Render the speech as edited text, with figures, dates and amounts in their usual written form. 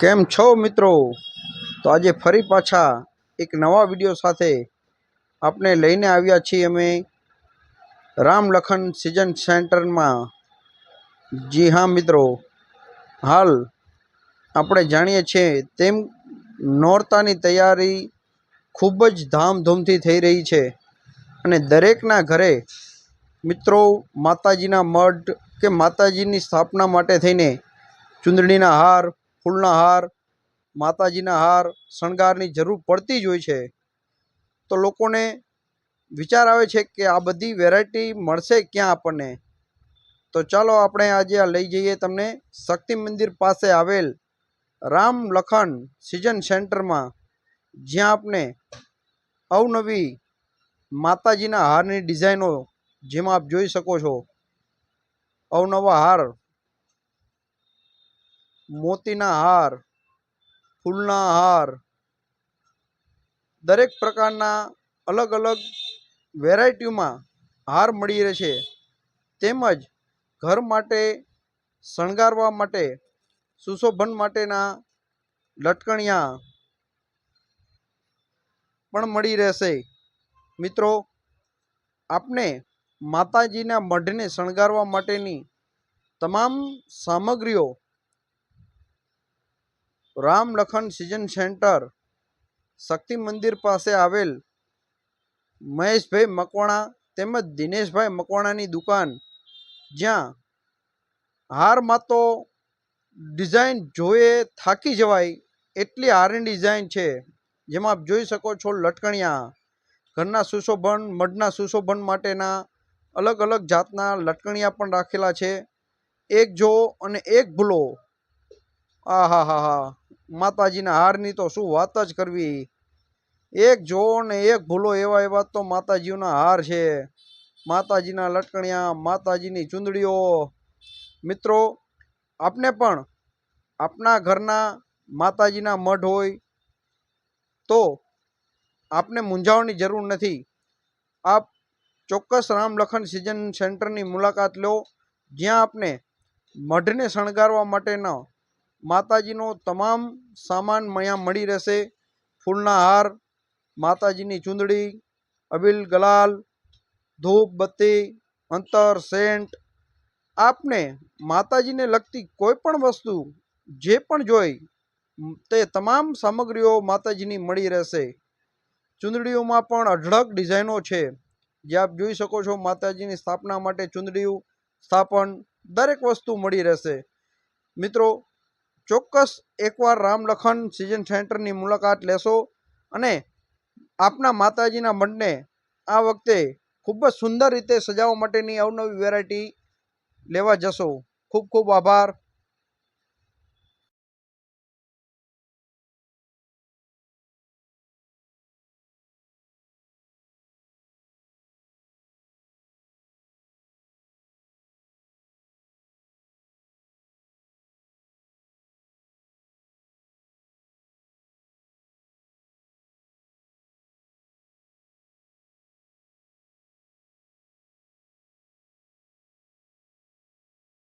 કેમ છો મિત્રો? તો આજે ફરી પાછા એક નવા વિડીયો સાથે આપણે લઈને આવ્યા છીએ અમે રામ લખન સિઝન સેન્ટરમાં। જી હા મિત્રો, હાલ આપણે જાણીએ છીએ તેમ નોરતાની તૈયારી ખૂબ જ ધામધૂમથી થઈ રહી છે અને દરેકના ઘરે મિત્રો માતાજીના મઢ કે માતાજીની સ્થાપના માટે થઈને ચૂંદડીના હાર, ફૂલના હાર, માતાજીના હાર, શણગારની જરૂર પડતી જ હોય છે। તો લોકોને વિચાર આવે છે કે આ બધી વેરાયટી મળશે ક્યાં આપણને? તો ચાલો આપણે આજે આ લઈ જઈએ તમને શક્તિ મંદિર પાસે આવેલ રામ લખન સિઝન સેન્ટરમાં, જ્યાં આપણે અવનવી માતાજીના હારની ડિઝાઇનો, જેમાં આપ જોઈ શકો છો અવનવા હાર, મોતીના હાર, ફૂલના હાર, દરેક પ્રકારના અલગ અલગ વેરાયટીમાં હાર મળી રહે છે। તેમજ ઘર માટે શણગારવા માટે સુશોભન માટેના લટકણિયા પણ મળી રહેશે। મિત્રો, આપને માતાજીના મઢને શણગારવા માટેની તમામ સામગ્રીઓ રામ લખન સિઝન સેન્ટર શક્તિ મંદિર પાસે આવેલ મહેશભાઈ મકવાણા તેમજ દિનેશભાઈ મકવાણાની દુકાન, જ્યાં હારમાં તો ડિઝાઇન જોઈએ થાકી જવાય એટલી હારની ડિઝાઇન છે। જેમાં આપ જોઈ શકો છો લટકણિયા, ઘરના સુશોભન, મઢના સુશોભન માટેના અલગ અલગ જાતના લટકણિયા પણ રાખેલા છે। એક જો અને એક ભૂલો, આ હા હા હા, માતાજીના હારની તો શું વાત જ કરવી। એક જો ને એક ભૂલો એવા એવા તો માતાજીના હાર છે, માતાજીના લટકણિયા, માતાજીની ચૂંદડીઓ। મિત્રો, આપને પણ આપના ઘરના માતાજીના મઢ હોય તો આપને મૂંઝાવવાની જરૂર નથી। આપ ચોક્કસ રામ લખન સિઝન સેન્ટરની મુલાકાત લો, જ્યાં આપને મઢને શણગારવા માટેનો માતાજીનો તમામ સામાન અહીંયા મળી રહેશે। ફૂલના હાર, માતાજીની ચૂંદડી, અબીલ ગલાલ, ધૂપ બત્તી, અંતર, સેન્ટ, આપને માતાજીને લગતી કોઈ પણ વસ્તુ જે પણ જોઈ તે તમામ સામગ્રીઓ માતાજીની મળી રહેશે। ચૂંદડીઓમાં પણ અઢળક ડિઝાઇનો છે, જે આપ જોઈ શકો છો। માતાજીની સ્થાપના માટે ચૂંદડીઓ, સ્થાપન, દરેક વસ્તુ મળી રહેશે। મિત્રો, ચોક્કસ એકવાર રામ લખન સિઝન સેન્ટરની મુલાકાત લેશો અને આપના માતાજીના મઢને આ વખતે ખૂબ જ સુંદર રીતે સજાવવા માટેની અવનવી વેરાયટી લેવા જશો। ખૂબ ખૂબ આભાર।